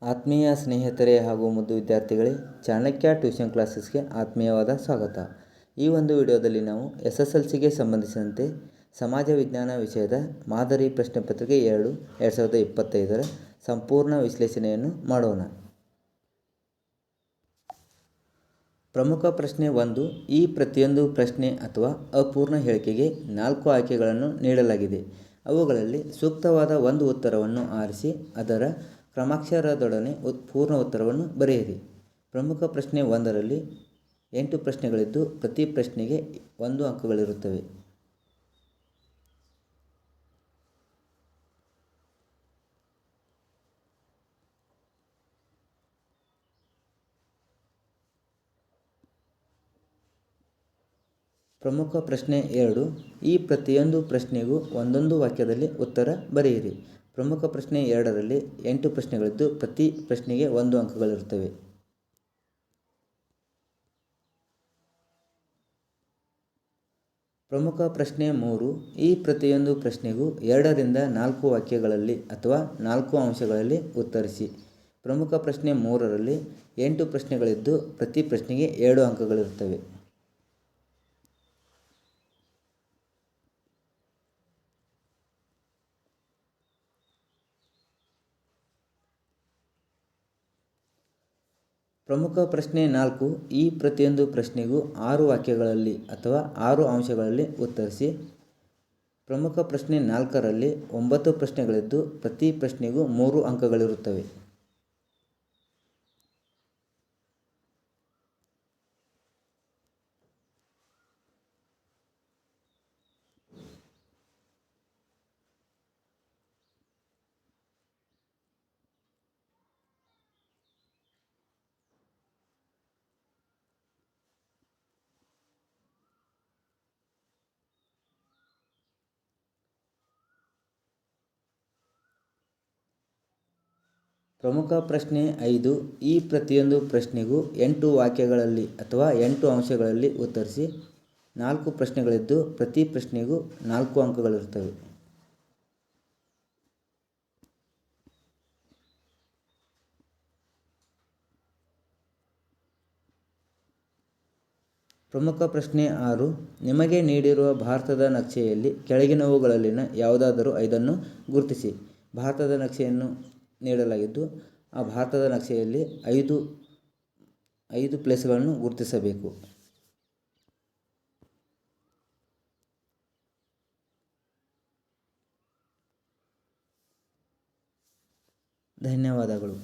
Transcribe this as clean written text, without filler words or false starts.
ಆತ್ಮೀಯ ಸ್ನೇಹಿತರೆ ಹಾಗೂ ಮುದ್ದು ವಿದ್ಯಾರ್ಥಿಗಳೇ, ಚಾಣಕ್ಯ ಟ್ಯೂಷನ್ ಕ್ಲಾಸಸ್ಗೆ ಆತ್ಮೀಯವಾದ ಸ್ವಾಗತ. ಈ ಒಂದು ವಿಡಿಯೋದಲ್ಲಿ ನಾವು SSLCಗೆ ಸಂಬಂಧಿಸಿದಂತೆ ಸಮಾಜ ವಿಜ್ಞಾನ ವಿಷಯದ ಮಾದರಿ ಪ್ರಶ್ನೆ ಪತ್ರಿಕೆ 2 2025ರ ಸಂಪೂರ್ಣ ವಿಶ್ಲೇಷಣೆಯನ್ನು ಮಾಡೋಣ. ಪ್ರಮುಖ ಪ್ರಶ್ನೆ 1. ಈ ಪ್ರತಿಯೊಂದು ಪ್ರಶ್ನೆ ಅಥವಾ ಅಪೂರ್ಣ ಹೇಳಿಕೆಗೆ 4 ಆಯ್ಕೆಗಳನ್ನು ನೀಡಲಾಗಿದೆ. ಅವುಗಳಲ್ಲಿ ಸೂಕ್ತವಾದ ಒಂದು ಉತ್ತರವನ್ನು ಆರಿಸಿ ಅದರ ಕ್ರಮಾಕ್ಷರದೊಡನೆ ಪೂರ್ಣ ಉತ್ತರವನ್ನು ಬರೆಯಿರಿ. ಪ್ರಮುಖ ಪ್ರಶ್ನೆ 1ರಲ್ಲಿ 8 ಪ್ರಶ್ನೆಗಳಿದ್ದು ಪ್ರತಿ ಪ್ರಶ್ನೆಗೆ 1 ಅಂಕಗಳಿರುತ್ತವೆ. ಪ್ರಮುಖ ಪ್ರಶ್ನೆ 2. ಈ ಪ್ರತಿಯೊಂದು ಪ್ರಶ್ನೆಗೂ ಒಂದೊಂದು ವಾಕ್ಯದಲ್ಲಿ ಉತ್ತರ ಬರೆಯಿರಿ. ಪ್ರಮುಖ ಪ್ರಶ್ನೆ 2ರಲ್ಲಿ 8 ಪ್ರಶ್ನೆಗಳಿದ್ದು ಪ್ರತಿ ಪ್ರಶ್ನೆಗೆ 1 ಅಂಕಗಳಿರುತ್ತವೆ. ಪ್ರಮುಖ ಪ್ರಶ್ನೆ 3. ಈ ಪ್ರತಿಯೊಂದು ಪ್ರಶ್ನೆಗೂ 2 ರಿಂದ 4 ವಾಕ್ಯಗಳಲ್ಲಿ ಅಥವಾ 4 ಅಂಶಗಳಲ್ಲಿ ಉತ್ತರಿಸಿ. ಪ್ರಮುಖ ಪ್ರಶ್ನೆ 3ರಲ್ಲಿ 8 ಪ್ರಶ್ನೆಗಳಿದ್ದು ಪ್ರತಿ ಪ್ರಶ್ನೆಗೆ 7 ಅಂಕಗಳಿರುತ್ತವೆ. ಪ್ರಮುಖ ಪ್ರಶ್ನೆ 4. ಈ ಪ್ರತಿಯೊಂದು ಪ್ರಶ್ನೆಗೂ 6 ವಾಕ್ಯಗಳಲ್ಲಿ ಅಥವಾ 6 ಅಂಶಗಳಲ್ಲಿ ಉತ್ತರಿಸಿ. ಪ್ರಮುಖ ಪ್ರಶ್ನೆ 4ರಲ್ಲಿ 9 ಪ್ರಶ್ನೆಗಳಿದ್ದು ಪ್ರತಿ ಪ್ರಶ್ನೆಗೂ 3 ಅಂಕಗಳಿರುತ್ತವೆ. ಪ್ರಮುಖ ಪ್ರಶ್ನೆ 5. ಈ ಪ್ರತಿಯೊಂದು ಪ್ರಶ್ನೆಗೂ 8 ವಾಕ್ಯಗಳಲ್ಲಿ ಅಥವಾ 8 ಅಂಶಗಳಲ್ಲಿ ಉತ್ತರಿಸಿ. 4 ಪ್ರಶ್ನೆಗಳಿದ್ದು ಪ್ರತಿ ಪ್ರಶ್ನೆಗೂ 4 ಅಂಕಗಳಿರುತ್ತವೆ. ಪ್ರಮುಖ ಪ್ರಶ್ನೆ 6. ನಿಮಗೆ ನೀಡಿರುವ ಭಾರತದ ನಕ್ಷೆಯಲ್ಲಿ ಕೆಳಗಿನವುಗಳಲ್ಲಿನ ಯಾವುದಾದರೂ 5ನ್ನು ಗುರುತಿಸಿ. ಭಾರತದ ನಕ್ಷೆಯನ್ನು ನೀಡಲಾಗಿದ್ದು ಆ ಭಾರತದ ನಕ್ಷೆಯಲ್ಲಿ 5 ಪ್ಲೇಸ್ಗಳನ್ನು ಗುರುತಿಸಬೇಕು. ಧನ್ಯವಾದಗಳು.